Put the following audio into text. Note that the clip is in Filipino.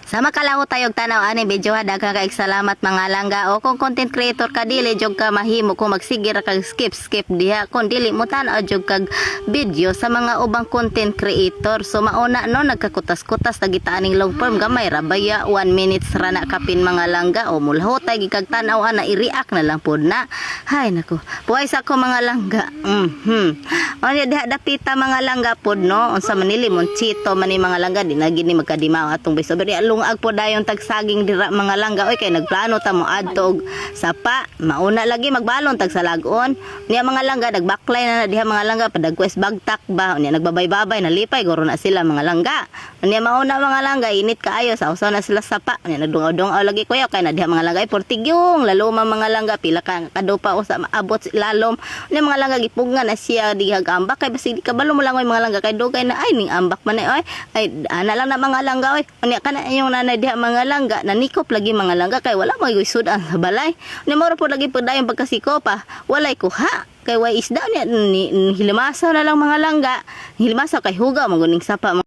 Sama kalaho tayog tanaw ani video ha, daghang kaig salamat mga langga. O kung content creator ka dili jog ka mahimo kung magsige ra kag skip diha kung dili mo tan-aw jog kag video sa mga ubang content creator. So mauna no nagkakutas-kutas tagitaaning long form gamay ra baya 1 minutes ra na kapin mga langga. O mulho tay gikag tan-aw ana i-react na lang pod na. Hay nako. Puay sa ko mga langga. O diha dapita mga langga pod no. Unsa man nili mon chito man ni mga langga dinagi ni magkadimaw atong bisobri ag po dayon tagsaging dira mga langga oy kay nagplano ta mo adto og sapa mauna lagi magbalon tag sa lagon niya mga langga nagbaklay na diha mga langga padagquest bagtak ba niya nagbabay-babay nalipay guro na sila mga langga niya mauna mga langga init kaayo sa usaw na sila sapa niya nagdungaw-dungaw lagi kuya kay na diha mga langga ay portigyong laloma mga langga pila ka kadupa usa maabot lalom niya mga langga gipugngan na siya diha ambak kay basig di kabalo mo lang oy mga langga kay dugay na ay ning ambak man ay ana lang na mga langga oy niya kana yung nanay diha mga langga nanikop lagi mga langga kay wala magisudan sa balay ni moro po lagi pagdayon pagkasiko pa walay kuha kay way isda niya hilimasa na lang mga langga hilimasa kay huga maguning sapa